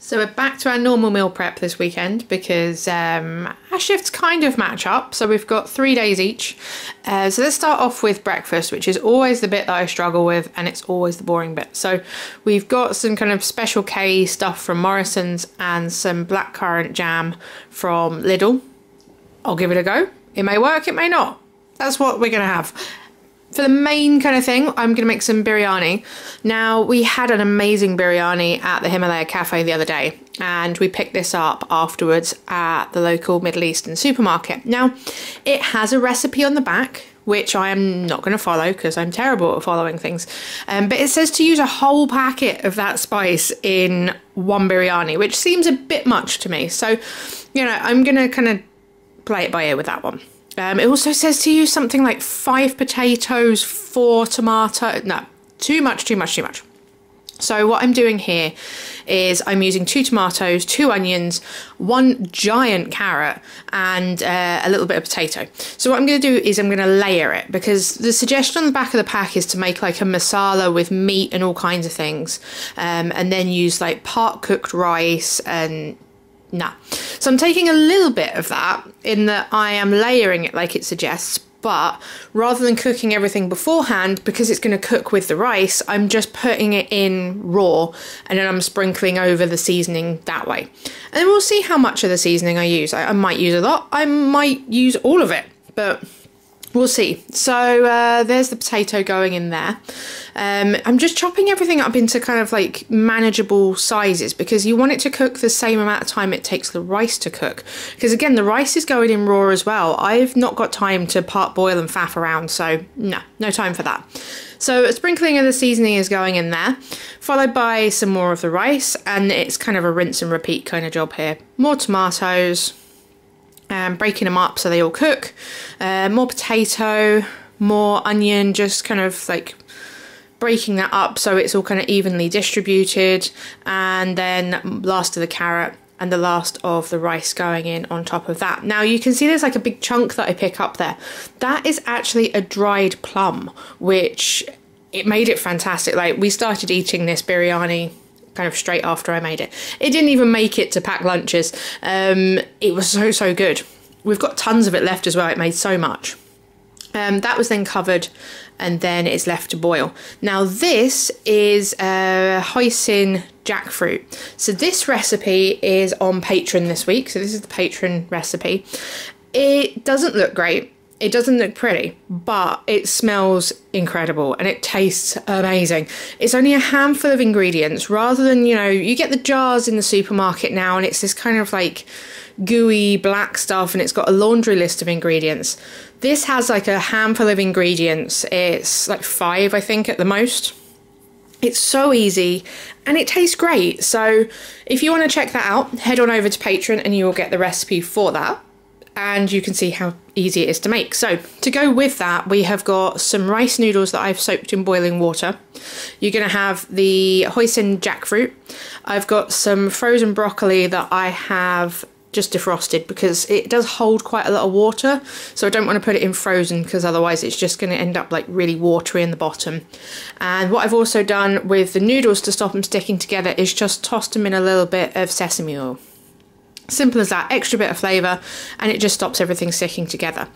So we're back to our normal meal prep this weekend because our shifts kind of match up. So we've got 3 days each. So let's start off with breakfast, which is always the bit that I struggle with, and it's always the boring bit. So we've got some kind of Special K stuff from Morrison's and some blackcurrant jam from Lidl. I'll give it a go. It may work, it may not. That's what we're going to have. For the main kind of thing, I'm going to make some biryani. Now, we had an amazing biryani at the Himalaya Cafe the other day, and we picked this up afterwards at the local Middle Eastern supermarket. Now, it has a recipe on the back, which I am not going to follow because I'm terrible at following things. But it says to use a whole packet of that spice in one biryani, which seems a bit much to me. So, you know, I'm going to kind of play it by ear with that one. It also says to use something like 5 potatoes, 4 tomato. No, too much. So what I'm doing here is I'm using 2 tomatoes, 2 onions, 1 giant carrot, and a little bit of potato. So what I'm going to do is I'm going to layer it, because the suggestion on the back of the pack is to make like a masala with meat and all kinds of things, and then use like part cooked rice and So I'm taking a little bit of that in that I am layering it like it suggests, but rather than cooking everything beforehand, because it's going to cook with the rice, I'm just putting it in raw and then I'm sprinkling over the seasoning that way. And then we'll see how much of the seasoning I use. I might use a lot, I might use all of it, but we'll see. So there's the potato going in there. I'm just chopping everything up into kind of like manageable sizes, because you want it to cook the same amount of time it takes the rice to cook. Because again, the rice is going in raw as well. I've not got time to part boil and faff around, so no time for that. So a sprinkling of the seasoning is going in there, followed by some more of the rice, and it's kind of a rinse and repeat kind of job here. More tomatoes. Breaking them up so they all cook, more potato, more onion, just kind of like breaking that up so it's all kind of evenly distributed, and then last of the carrot and the last of the rice going in on top of that. Now you can see there's like a big chunk that I pick up there. That is actually a dried plum, which it made it fantastic. Like, we started eating this biryani kind of straight after I made it. It didn't even make it to pack lunches. It was so good. We've got tons of it left as well. It made so much. That was then covered and then it's left to boil. Now this is Hoisin Jackfruit. So this recipe is on Patreon this week. So this is the Patreon recipe. It doesn't look great. It doesn't look pretty, but it smells incredible and it tastes amazing. It's only a handful of ingredients rather than, you know, you get the jars in the supermarket now and it's this kind of like gooey black stuff and it's got a laundry list of ingredients. This has like a handful of ingredients. It's like 5, I think, at the most. It's so easy and it tastes great. So if you want to check that out, head on over to Patreon and you will get the recipe for that. And you can see how easy it is to make. So to go with that, we have got some rice noodles that I've soaked in boiling water. You're going to have the Hoisin jackfruit. I've got some frozen broccoli that I have just defrosted because it does hold quite a lot of water. So I don't want to put it in frozen because otherwise it's just going to end up like really watery in the bottom. And what I've also done with the noodles to stop them sticking together is just tossed them in a little bit of sesame oil. Simple as that, extra bit of flavour, and it just stops everything sticking together.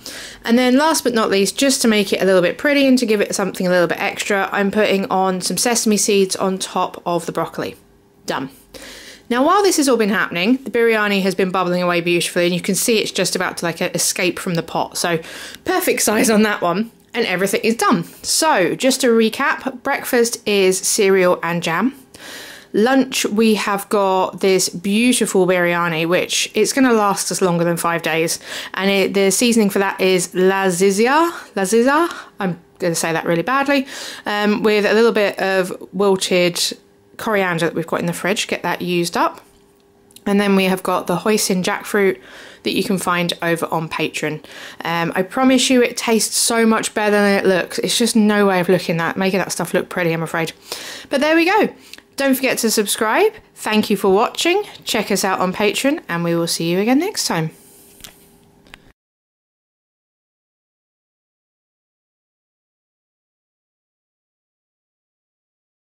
And then last but not least, just to make it a little bit pretty and to give it something a little bit extra, I'm putting on some sesame seeds on top of the broccoli. Done. Now while this has all been happening, the biryani has been bubbling away beautifully and you can see it's just about to like escape from the pot. So perfect size on that one and everything is done. So just to recap, breakfast is cereal and jam. Lunch, we have got this beautiful biryani, which it's going to last us longer than 5 days. And the seasoning for that is lazizia. I'm going to say that really badly. With a little bit of wilted coriander that we've got in the fridge. Get that used up. And then we have got the Hoisin jackfruit that you can find over on Patreon. I promise you it tastes so much better than it looks. It's just no way of making that stuff look pretty, I'm afraid. But there we go. Don't forget to subscribe. Thank you for watching. Check us out on Patreon and we will see you again next time.